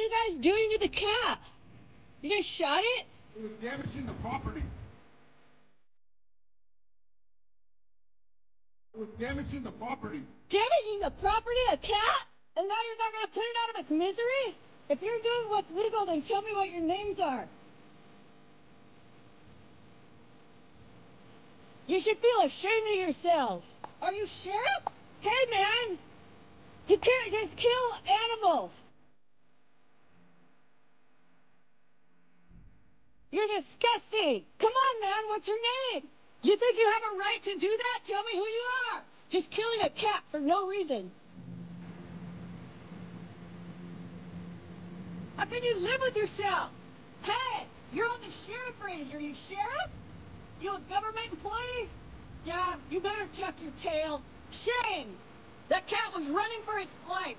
you guys doing to the cat? You guys shot it? It was damaging the property. It was damaging the property. Damaging the property of a cat? And now you're not going to put it out of its misery? If you're doing what's legal, then tell me what your names are. You should feel ashamed of yourselves. Are you sheriff? Hey, man! You can't just kill animals! You're disgusting! Come on, man, what's your name? You think you have a right to do that? Tell me who you are! Just killing a cat for no reason. How can you live with yourself? Hey, you're on the sheriff range. Are you sheriff? You a government employee? Yeah, you better tuck your tail. Shame! That cat was running for its life.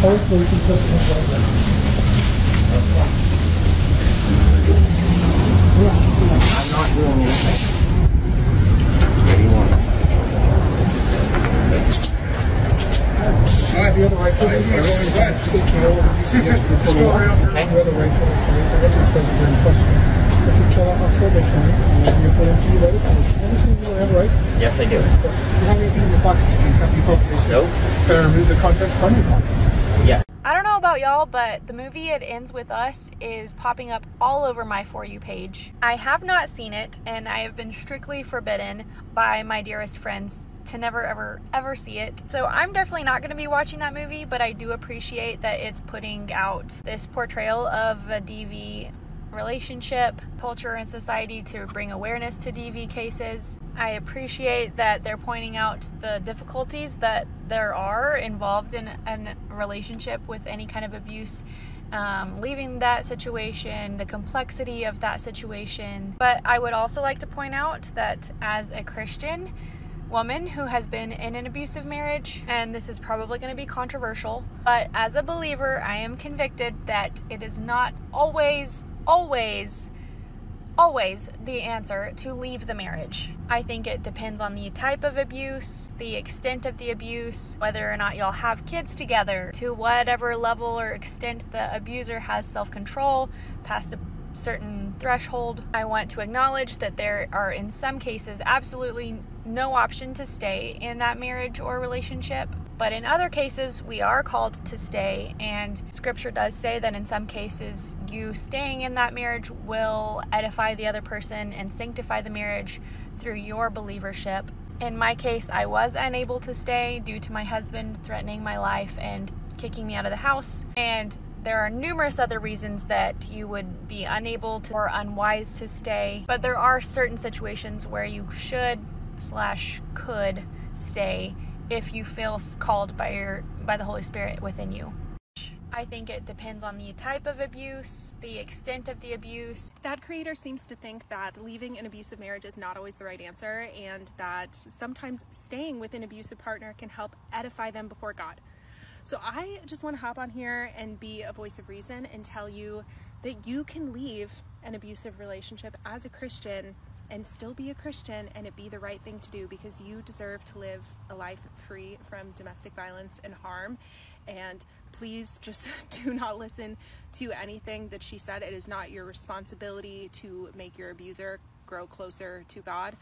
Hopefully you can put it in the way. I'm not doing anything. What do you want? Alright, you have the right to it. You have the right to it. If you kill out on probation, you put into your right of everything you have right. Yes, I do. You have anything in your pockets that you have probation. Nope. Better remove the contents from your pockets. Yes. I don't know about y'all, but the movie It Ends With Us is popping up all over my For You page. I have not seen it, and I have been strictly forbidden by my dearest friends to never ever see it. So I'm definitely not going to be watching that movie, but I do appreciate that it's putting out this portrayal of a DV relationship, culture, and society to bring awareness to DV cases. I appreciate that they're pointing out the difficulties that there are involved in a relationship with any kind of abuse, leaving that situation, the complexity of that situation. But I would also like to point out that as a Christian woman who has been in an abusive marriage, and this is probably going to be controversial, but as a believer, I am convicted that it is not always the answer to leave the marriage. I think it depends on the type of abuse, the extent of the abuse, whether or not y'all have kids together, to whatever level or extent the abuser has self-control past a certain threshold. I want to acknowledge that there are in some cases absolutely no option to stay in that marriage or relationship. But in other cases, we are called to stay, and scripture does say that in some cases, you staying in that marriage will edify the other person and sanctify the marriage through your believership. In my case, I was unable to stay due to my husband threatening my life and kicking me out of the house. And there are numerous other reasons that you would be unable to or unwise to stay. But there are certain situations where you should/could stay if you feel called by the Holy Spirit within you. I think it depends on the type of abuse, the extent of the abuse. That creator seems to think that leaving an abusive marriage is not always the right answer, and that sometimes staying with an abusive partner can help edify them before God. So I just want to hop on here and be a voice of reason and tell you that you can leave an abusive relationship as a Christian and still be a Christian and it be the right thing to do, because you deserve to live a life free from domestic violence and harm. And please just do not listen to anything that she said. It is not your responsibility to make your abuser grow closer to God.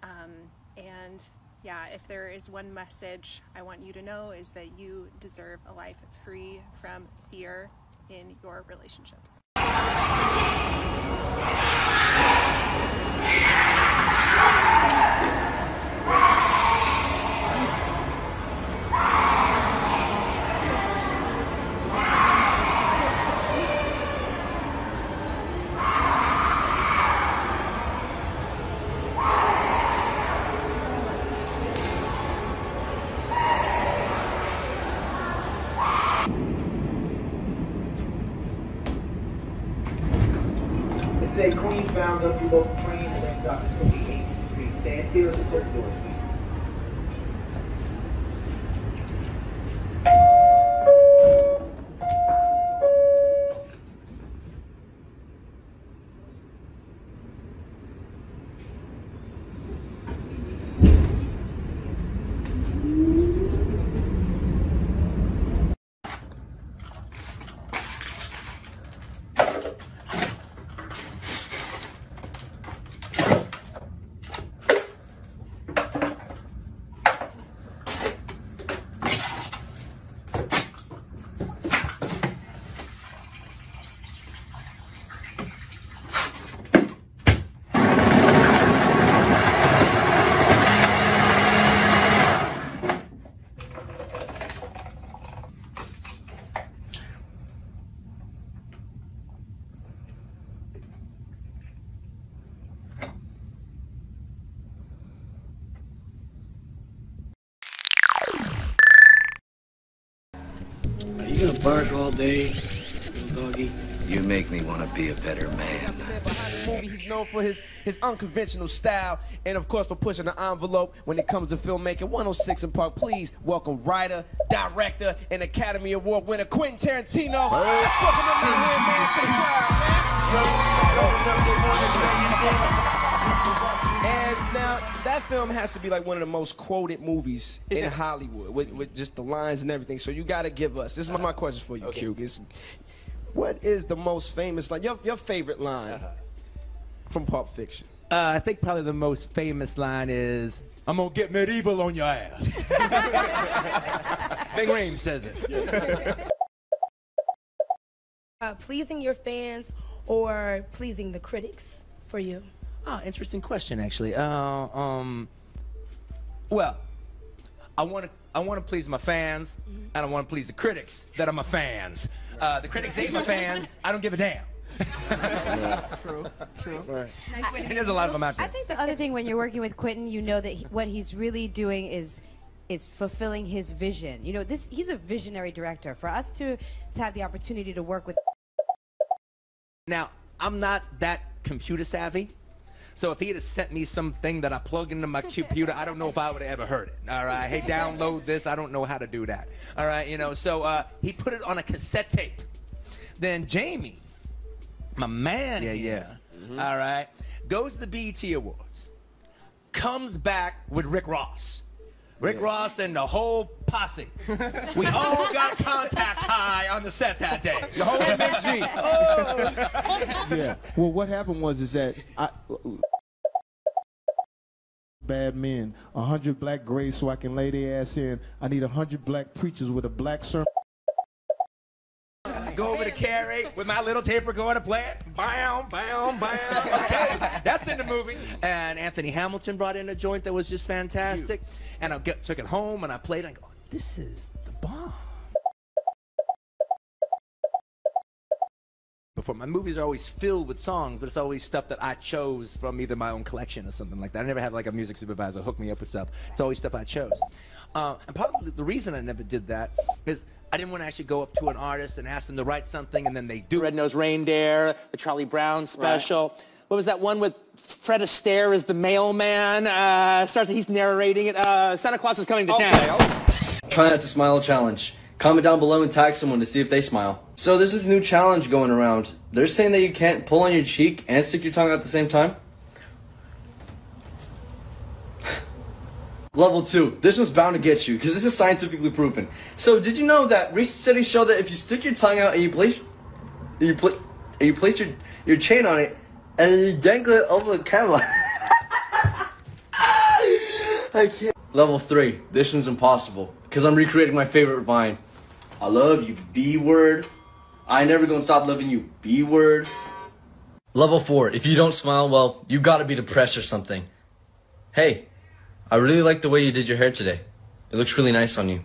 And yeah, if there is one message I want you to know, is that you deserve a life free from fear in your relationships. Today, Queen found up to local train and then got to the 18th Street. Stand here at the third door, please. You gonna bark all day, little doggy? You make me want to be a better man. Behind the movie, he's known for his unconventional style and, of course, for pushing the envelope when it comes to filmmaking. 106 in Park, please welcome writer, director, and Academy Award winner Quentin Tarantino. Let's welcome him out here, man, to the crowd, man. And now, that film has to be like one of the most quoted movies in Hollywood with just the lines and everything. So you got to give us, this is my question for you, Q. What is the most famous line, your favorite line from Pulp Fiction? I think probably the most famous line is, "I'm gonna get medieval on your ass." Big Ream says it. Pleasing your fans or pleasing the critics for you? Oh, interesting question, actually. Well, I want to please my fans, and I want to please the critics that are my fans. The critics ain't my fans. I don't give a damn. True. Right. And there's a lot of them out there. I think the other thing when you're working with Quentin, you know that what he's really doing is fulfilling his vision. You know, he's a visionary director. For us to have the opportunity to work with. Now, I'm not that computer savvy. So if he had sent me something that I plug into my computer, I don't know if I would have ever heard it. All right, hey, download this. I don't know how to do that. All right, you know. So he put it on a cassette tape. Then Jamie, my man, all right, goes to the BET Awards, comes back with Rick Ross. Rick Ross and the whole posse. We all got contact high on the set that day. The whole MG. Oh. Yeah. Well, what happened was that bad men, 100 black grays so I can lay their ass in. I need 100 black preachers with a black sermon. Go over to Carrie with my little tape recorder, play it. Bam, bam, bam. Okay, that's in the movie. And Anthony Hamilton brought in a joint that was just fantastic. And I took it home and I played it and I go, this is the bomb. Before, my movies are always filled with songs, but it's always stuff that I chose from either my own collection or something like that. I never had like a music supervisor hook me up with stuff. It's always stuff I chose. And probably the reason I never did that is I didn't want to actually go up to an artist and ask them to write something and then they do. Red-Nosed Reindeer, the Charlie Brown special. Right. What was that one with Fred Astaire as the mailman? Starts, he's narrating it. Santa Claus is coming to town. Try not to smile challenge. Comment down below and tag someone to see if they smile. So there's this new challenge going around. They're saying that you can't pull on your cheek and stick your tongue out at the same time. Level 2. This one's bound to get you because this is scientifically proven. So did you know that recent studies show that if you stick your tongue out and you place your chain on it and you dangle it over the camera. I can't. Level 3. This one's impossible because I'm recreating my favorite vine. I love you, B-word. I never gonna stop loving you, B-word. Level 4. If you don't smile, well, you gotta be depressed or something. Hey, I really like the way you did your hair today. It looks really nice on you.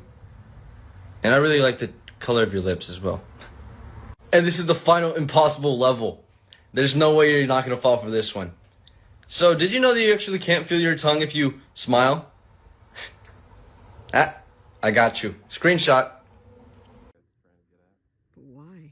And I really like the color of your lips as well. And this is the final impossible level. There's no way you're not gonna fall for this one. So, did you know that you actually can't feel your tongue if you smile? I got you. Screenshot. Why?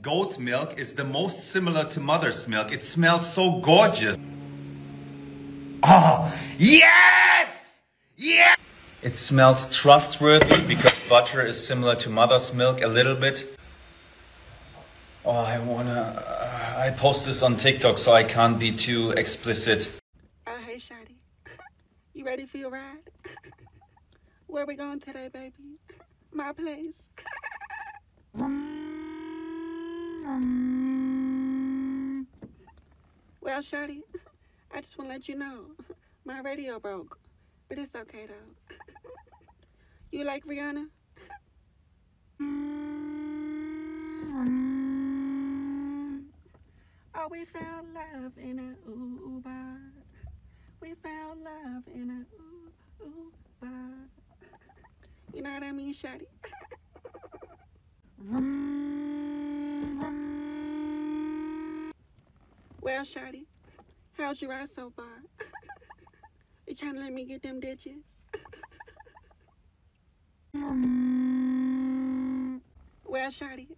Goat milk is the most similar to mother's milk. It smells so gorgeous. Oh, yes! Yeah! It smells trustworthy because butter is similar to mother's milk a little bit. Oh, I post this on TikTok so I can't be too explicit. Hey, Shawty. You ready for your ride? Where we going today, baby? My place. Well, Shawty, I just want to let you know, my radio broke, but it's okay, though. You like Rihanna? Oh, we found love in a Uber. We found love in a Uber. You know what I mean, Shawty? Well, Shawty, how's your ride so far? You trying to let me get them ditches? Well, Shawty,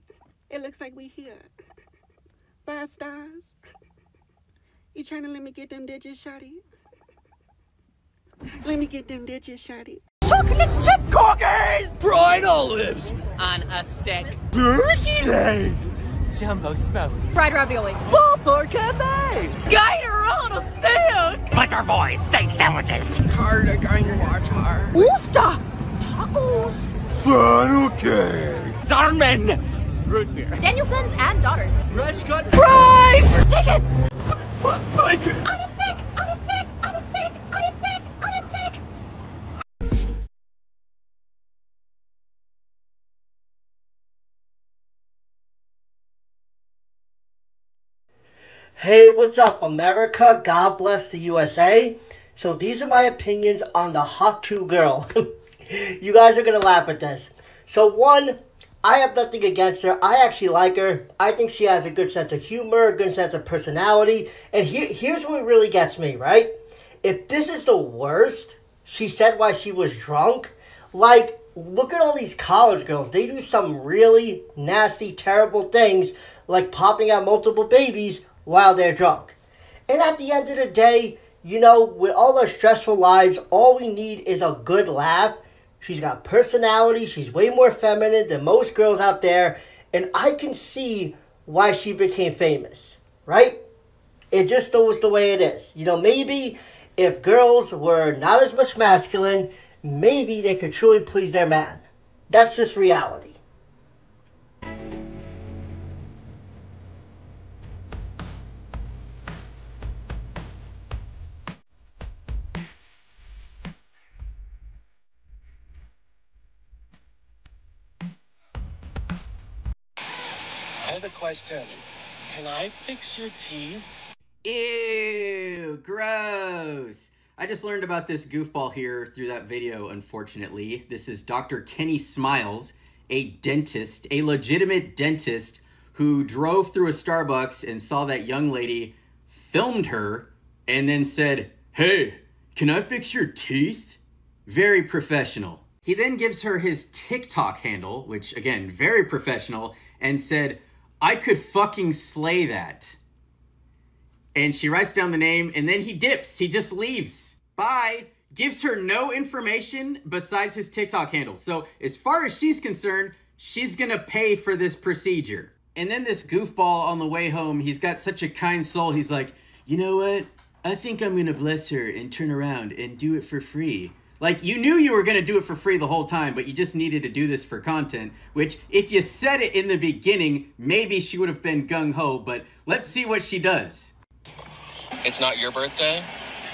it looks like we here. 5 stars. You trying to let me get them digits, Shawty? Let me get them digits, Shawty. Chocolate chip cookies! Fried olives on a stick. Turkey legs! Jumbo smoked. Fried ravioli. Bullthorpe Cafe! Gator on a stick! Butcher boy steak sandwiches. Cardigan water. Oofta! Tacos. Funnel cake. Darman. Root beer. Danielson's and daughters. Fresh cut fries! Tickets! What? Hey, what's up, America? God bless the USA. So these are my opinions on the Hot 2 girl. You guys are going to laugh at this. So one, I have nothing against her. I actually like her. I think she has a good sense of humor, a good sense of personality. And here's what really gets me, right? If this is the worst, she said why she was drunk. Like, look at all these college girls. They do some really nasty, terrible things, like popping out multiple babies while they're drunk. And at the end of the day, you know, with all our stressful lives, all we need is a good laugh. She's got personality. She's way more feminine than most girls out there. And I can see why she became famous, right? It just was the way it is. You know, maybe if girls were not as much masculine, maybe they could truly please their man. That's just reality. I have a question. Can I fix your teeth? Ew, gross. I just learned about this goofball here through that video, unfortunately. This is Dr. Kenny Smiles, a dentist, a legitimate dentist who drove through a Starbucks and saw that young lady, filmed her, and then said, "Hey, can I fix your teeth?" Very professional. He then gives her his TikTok handle, which again, very professional, and said, "I could fucking slay that." And she writes down the name, and then he dips. He just leaves. Bye. Gives her no information besides his TikTok handle. So as far as she's concerned, she's gonna pay for this procedure. And then this goofball on the way home, he's got such a kind soul. He's like, "You know what? I think I'm gonna bless her and turn around and do it for free." Like, you knew you were going to do it for free the whole time, but you just needed to do this for content, which, if you said it in the beginning, maybe she would have been gung-ho, but let's see what she does. It's not your birthday?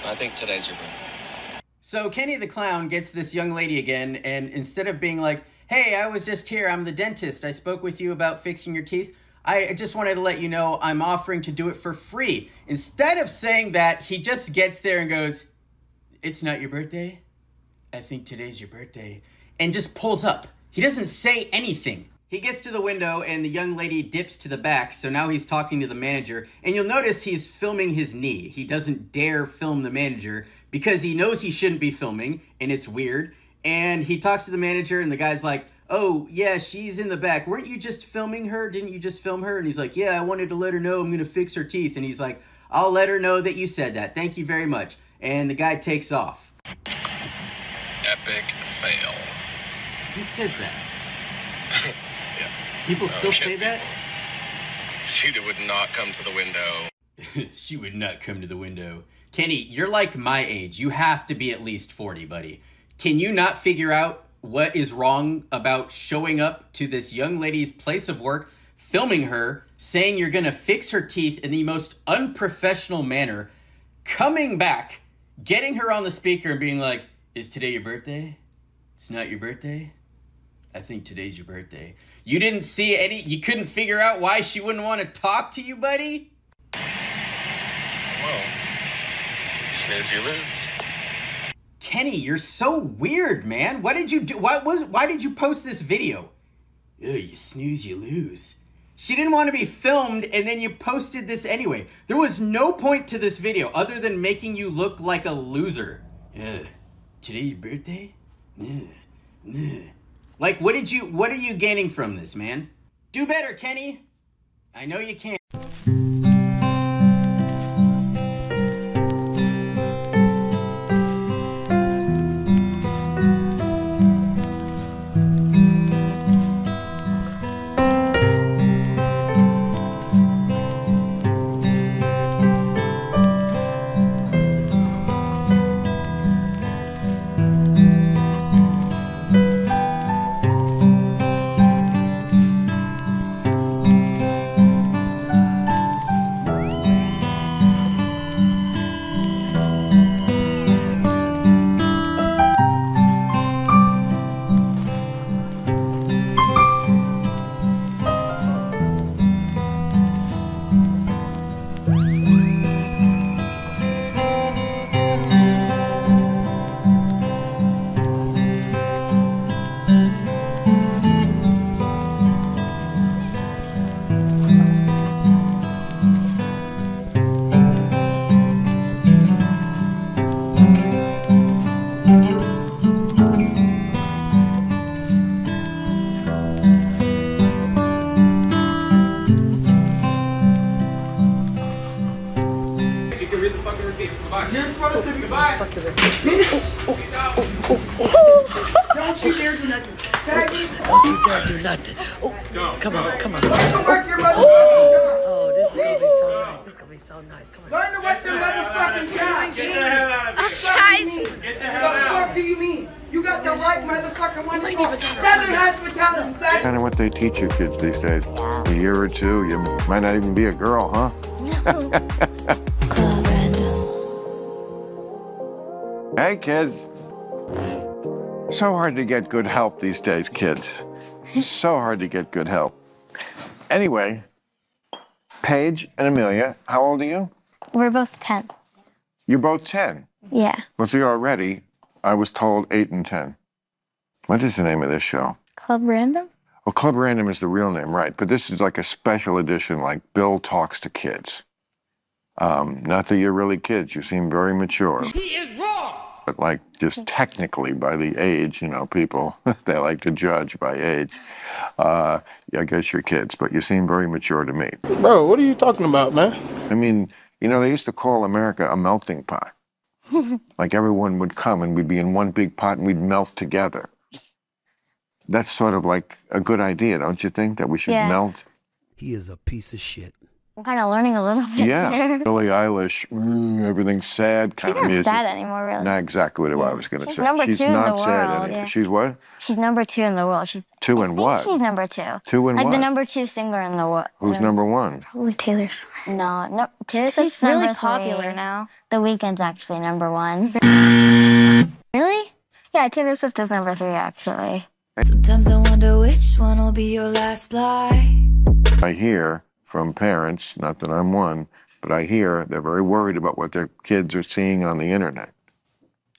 I think today's your birthday. So Kenny the Clown gets this young lady again, and instead of being like, "Hey, I was just here, I'm the dentist, I spoke with you about fixing your teeth, I just wanted to let you know I'm offering to do it for free." Instead of saying that, he just gets there and goes, "It's not your birthday? I think today's your birthday," and just pulls up. He doesn't say anything. He gets to the window and the young lady dips to the back, so now he's talking to the manager, and you'll notice he's filming his knee. He doesn't dare film the manager because he knows he shouldn't be filming, and it's weird. And he talks to the manager, and the guy's like, oh, yeah, she's in the back. Weren't you just filming her? Didn't you just film her? And he's like, yeah, I wanted to let her know I'm going to fix her teeth. And he's like, I'll let her know that you said that. Thank you very much. And the guy takes off. Epic fail. Who says that? Yeah. People still say that? She would not come to the window. She would not come to the window. Kenny, you're like my age. You have to be at least 40, buddy. Can you not figure out what is wrong about showing up to this young lady's place of work, filming her, saying you're going to fix her teeth in the most unprofessional manner, coming back, getting her on the speaker and being like, is today your birthday? It's not your birthday? I think today's your birthday. You didn't see any, you couldn't figure out why she wouldn't want to talk to you, buddy? Well, you snooze, you lose. Kenny, you're so weird, man. What did you do? Why did you post this video? Ugh, you snooze, you lose. She didn't want to be filmed, and then you posted this anyway. There was no point to this video other than making you look like a loser. Today your birthday? Like, what are you gaining from this, man? Do better, Kenny. I know you can. You're supposed to be goodbye. Don't you dare do nothing. Peggy. Don't you dare do nothing. Oh, come on, come on. Learn to work your motherfucking job. Oh, this is gonna be so nice. This is gonna be so nice. Come on. Learn to work your motherfucking job. Get the hell out of here. What the fuck do you mean? You got the right motherfucking one. Southern hospitality. Kind of what they teach you kids these days. A year or two, you might not even be a girl, huh? Hey, kids. So hard to get good help these days, kids. So hard to get good help. Anyway, Paige and Amelia, how old are you? We're both 10. You're both 10? Yeah. Well, see, already, I was told 8 and 10. What is the name of this show? Club Random? Well, Club Random is the real name, right? But this is like a special edition, like Bill Talks to Kids. Not that you're really kids. You seem very mature. He is wrong. But like just technically by the age, you know, people, they like to judge by age. Yeah, I guess you're kids, but you seem very mature to me. Bro, what are you talking about, man? I mean, you know, they used to call America a melting pot. Like everyone would come and we'd be in one big pot and we'd melt together. That's sort of like a good idea, don't you think? That we should melt? He is a piece of shit. I'm kind of learning a little bit Yeah. here. Billie Eilish, everything's sad kind She's of not music. sad anymore, really. Not exactly what I was going to She's say. number She's 2 in not the sad world, anymore. yeah. She's what? She's number 2 in the world. She's 2 in what? She's number 2. 2 in like what? the number 2 singer in the world. Who's number 1? Probably Taylor Swift. No, Taylor Swift's She's really number popular 3. now. The Weeknd's actually number 1. Really? Yeah, Taylor Swift is number 3 actually. Sometimes I wonder which one will be your last lie. I hear from parents, not that I'm one, but I hear they're very worried about what their kids are seeing on the internet.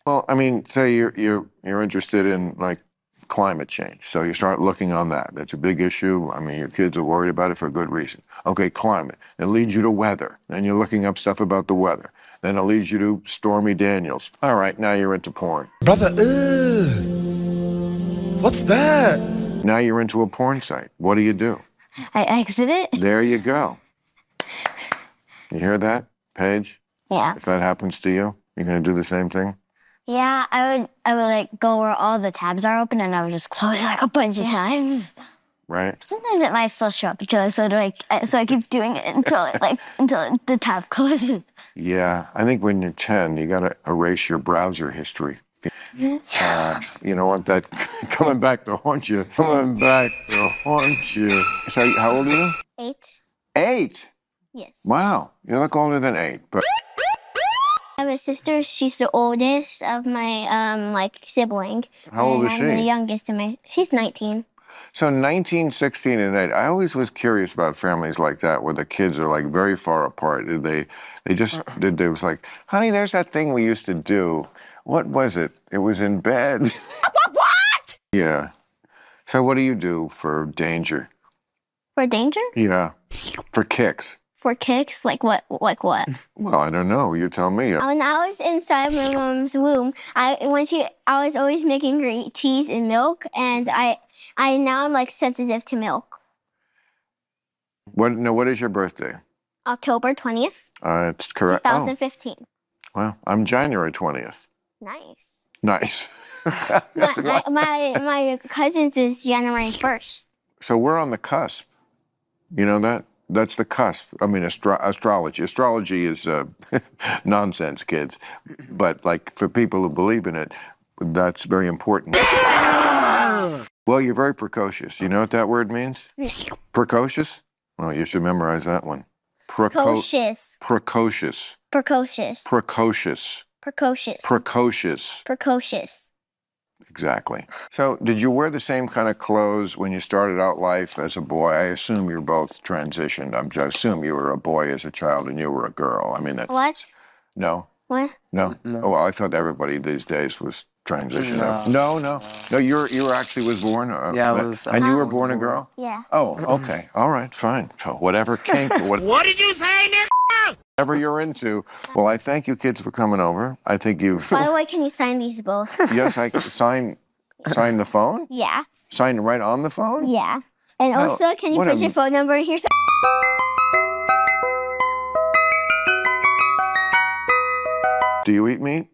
Well, I mean, say you're interested in like climate change, so you start looking on that. That's a big issue. I mean, your kids are worried about it for a good reason. Okay, climate. It leads you to weather. Then you're looking up stuff about the weather. Then it leads you to Stormy Daniels. All right, now you're into porn. Brother, what's that? Now you're into a porn site. What do? I exit it. There you go. You hear that, Paige? Yeah. If that happens to you, you're gonna do the same thing? Yeah, I would like go where all the tabs are open and I would just close it like a bunch of times. Right? Sometimes it might still show up each other, so I keep doing it until until the tab closes. Yeah, I think when you're 10, you gotta erase your browser history. You don't want that coming back to haunt you. Coming back to haunt you. So, how old are you? 8. 8? Yes. Wow, you look older than 8. But I have a sister. She's the oldest of my sibling. How old is I'm she? the youngest of my. She's 19. So 19, 16, and 8. I always was curious about families like that where the kids are like very far apart. They was like, honey, there's that thing we used to do. What was it? It was in bed. What? Yeah. So what do you do for danger? For danger? Yeah. For kicks. For kicks? Like what? Like what? Well, I don't know. You tell me. When I was inside my mom's womb, I was always making cheese and milk, and now I'm like sensitive to milk. What is your birthday? October 20th. It's correct. 2015. Oh. Well, I'm January 20th. Nice. Nice. my cousin's is January 1st. So we're on the cusp. You know that? That's the cusp. I mean, astrology. Astrology is nonsense, kids. But like for people who believe in it, that's very important. Well, you're very precocious. You know what that word means? Precocious? Well, you should memorize that one. Precocious. Precocious. Precocious. Precocious. Precocious. Precocious. Precocious. Exactly. So, did you wear the same kind of clothes when you started out life as a boy? I assume you're both transitioned. I assume you were a boy as a child and you were a girl. I mean, that's... What? No? What? No? Oh, well, I thought everybody these days was transitioned. No. No, you actually was born... yeah, I was... and you were born a girl? Yeah. Oh, okay. All right, fine. So whatever kink... What did you say, Nick? Whatever you're into. Well, I thank you kids for coming over. I think you've... By the way, can you sign these both? Yes, I can sign the phone? Yeah. Sign right on the phone? Yeah. And also, can you put your phone number in here? Do you eat meat?